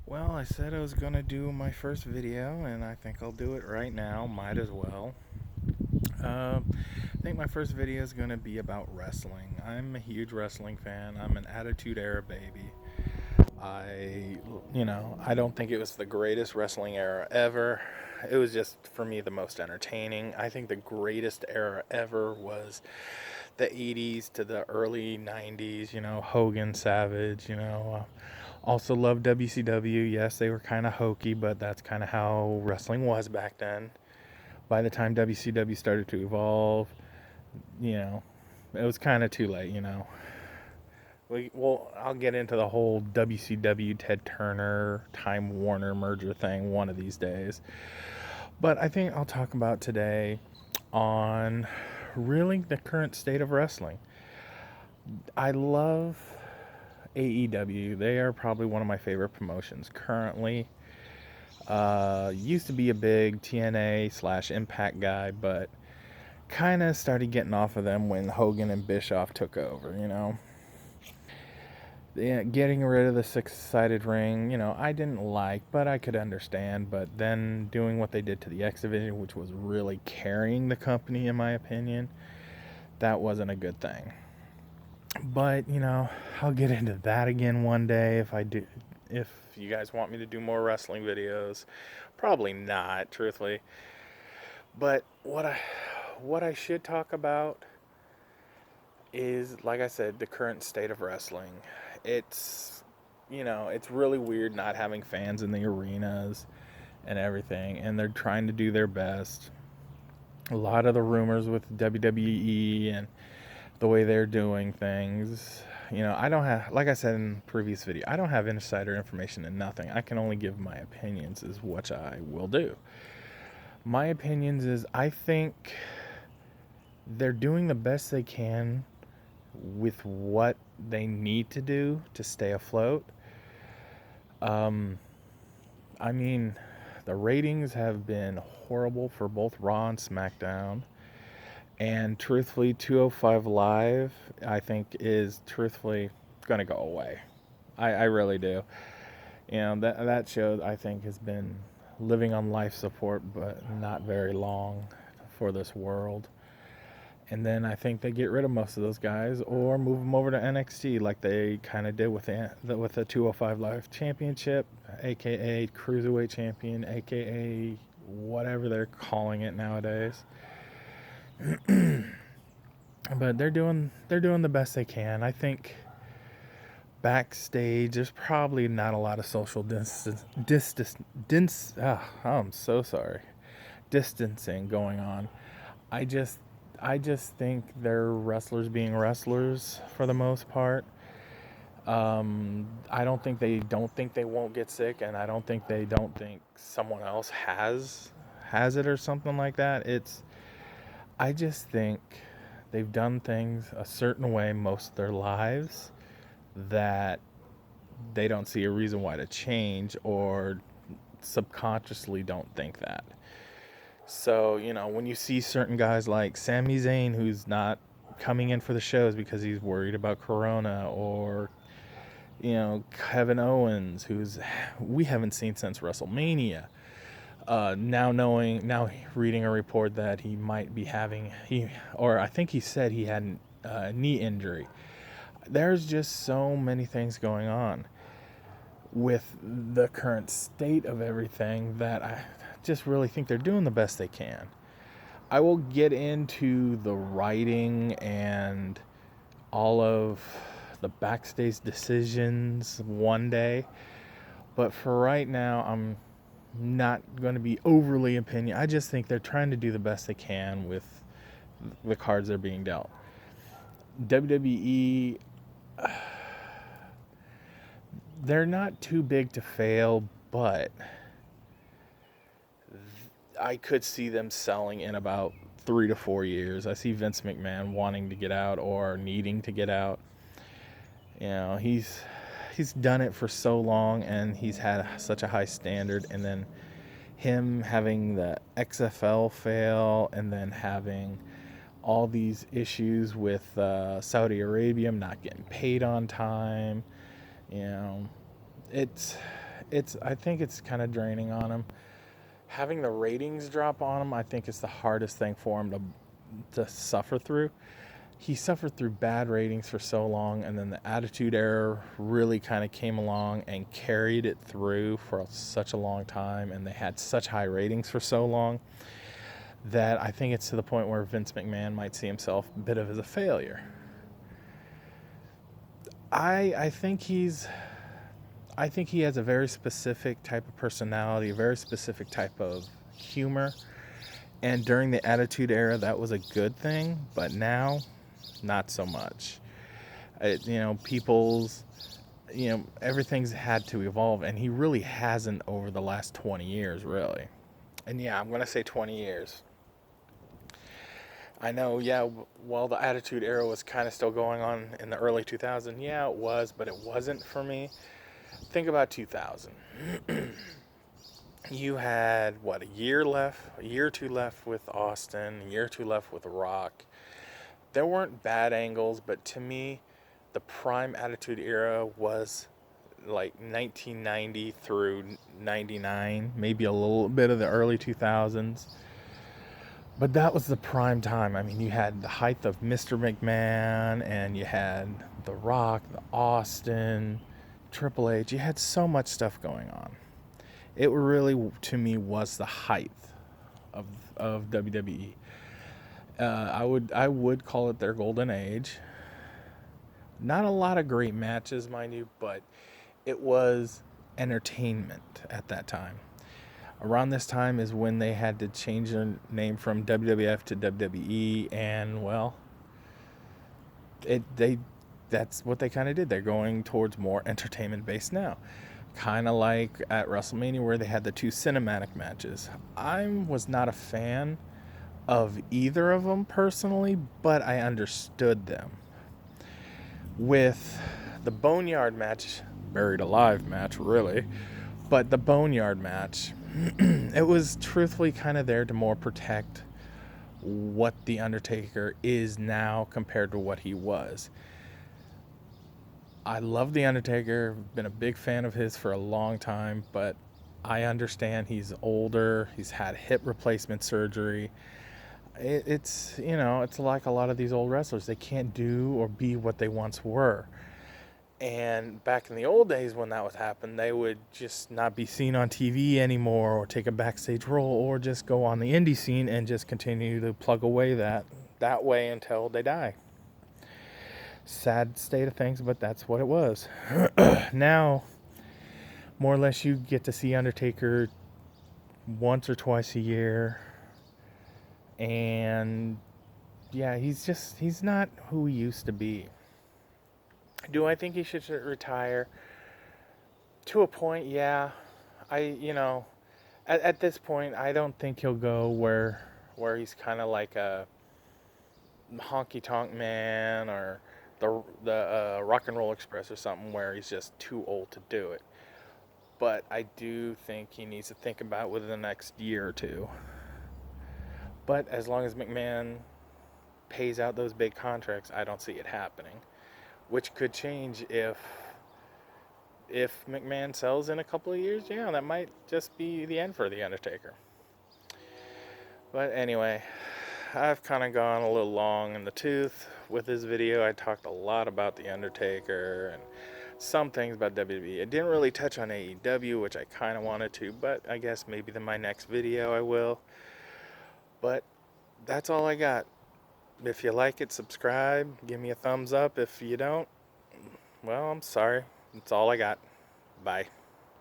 Well, I said I was going to do my first video, and I think I'll do it right now. Might as well. I think my first video is going to be about wrestling. I'm a huge wrestling fan. I'm an Attitude Era baby. I don't think it was the greatest wrestling era ever. It was just, for me, the most entertaining. I think the greatest era ever was the 80s to the early 90s, Hogan, Savage, Also love WCW. Yes, they were kind of hokey, but that's kind of how wrestling was back then. By the time WCW started to evolve, you know, it was kind of too late. I'll get into the whole WCW Ted Turner Time Warner merger thing one of these days. But I think I'll talk about today on really the current state of wrestling. I love AEW. They are probably one of my favorite promotions currently. Used to be a big TNA/Impact guy, but kind of started getting off of them when Hogan and Bischoff took over. Yeah, getting rid of the six-sided ring, I didn't like, but I could understand. But then doing what they did to the X Division, which was really carrying the company, in my opinion, that wasn't a good thing. But, I'll get into that again one day if I do. If you guys want me to do more wrestling videos, probably not, truthfully. But what I should talk about is, like I said, the current state of wrestling. It's it's really weird not having fans in the arenas and everything, and they're trying to do their best. A lot of the rumors with WWE and the way they're doing things. I don't have, like I said in the previous video, I don't have insider information and nothing. I can only give my opinions, is what I will do. My opinions is I think they're doing the best they can with what they need to do to stay afloat. Um, I mean, the ratings have been horrible for both Raw and SmackDown. And truthfully, 205 Live, I think, is truthfully going to go away. I really do. That show, I think, has been living on life support, but not very long for this world. And then I think they get rid of most of those guys or move them over to NXT like they kind of did with the 205 Live Championship, aka Cruiserweight Champion, aka whatever they're calling it nowadays. But they're doing the best they can. I think backstage there's probably not a lot of social I'm so sorry, distancing going on. I just I just think they're wrestlers being wrestlers for the most part. I don't think they won't get sick, and I don't think someone else has it or something like that. I just think they've done things a certain way most of their lives that they don't see a reason why to change, or subconsciously don't think that. So, when you see certain guys like Sami Zayn, who's not coming in for the shows because he's worried about Corona, or, Kevin Owens, who's we haven't seen since WrestleMania. Now reading a report that he might be or I think he said he had a knee injury. There's just so many things going on with the current state of everything that I just really think they're doing the best they can. I will get into the writing and all of the backstage decisions one day, but for right now, I'm not going to be overly opinion. I just think they're trying to do the best they can with the cards they're being dealt. WWE, they're not too big to fail, but I could see them selling in about 3 to 4 years. I see Vince McMahon wanting to get out or needing to get out. He's done it for so long, and he's had such a high standard, and then him having the XFL fail, and then having all these issues with Saudi Arabia not getting paid on time. You know, it's I think it's kind of draining on him. Having the ratings drop on him, I think is the hardest thing for him to suffer through. He suffered through bad ratings for so long, and then the Attitude Era really kind of came along and carried it through for such a long time, and they had such high ratings for so long that I think it's to the point where Vince McMahon might see himself a bit of as a failure. I think he has a very specific type of personality, a very specific type of humor, and during the Attitude Era that was a good thing, but now not so much. Everything's had to evolve, and he really hasn't over the last 20 years, really. And yeah, I'm going to say 20 years. I know, yeah, while the Attitude Era was kind of still going on in the early 2000s, yeah, it was, but it wasn't for me. Think about 2000. You had, a year or two left with Austin, a year or two left with Rock. There weren't bad angles, but to me, the prime Attitude Era was like 1990 through 99, maybe a little bit of the early 2000s. But that was the prime time. I mean, you had the height of Mr. McMahon, and you had The Rock, the Austin, Triple H. You had so much stuff going on. It really, to me, was the height of WWE. I would call it their golden age. Not a lot of great matches, mind you, but it was entertainment at that time. Around this time is when they had to change their name from WWF to WWE, and that's what they kind of did. They're going towards more entertainment based now. Kind of like at WrestleMania where they had the two cinematic matches. I was not a fan of either of them personally, but I understood them. With the Boneyard match, buried alive match really, but the Boneyard match, it was truthfully kind of there to more protect what The Undertaker is now compared to what he was. I love The Undertaker, been a big fan of his for a long time, but I understand he's older, he's had hip replacement surgery. It's like a lot of these old wrestlers. They can't do or be what they once were. And back in the old days when that was happening, they would just not be seen on TV anymore or take a backstage role or just go on the indie scene and just continue to plug away that way until they die. Sad state of things, but that's what it was. Now, more or less, you get to see Undertaker once or twice a year. And yeah, he's not who he used to be. Do I think he should retire? To a point, yeah. At this point, I don't think he'll go where he's kind of like a Honky Tonk Man or the Rock and Roll Express or something where he's just too old to do it. But I do think he needs to think about it within the next year or two. But as long as McMahon pays out those big contracts, I don't see it happening. Which could change if McMahon sells in a couple of years. Yeah, that might just be the end for The Undertaker. But anyway, I've kind of gone a little long in the tooth with this video. I talked a lot about The Undertaker and some things about WWE. I didn't really touch on AEW, which I kind of wanted to, but I guess maybe in my next video I will. But that's all I got. If you like it, subscribe. Give me a thumbs up. If you don't, well, I'm sorry. That's all I got. Bye.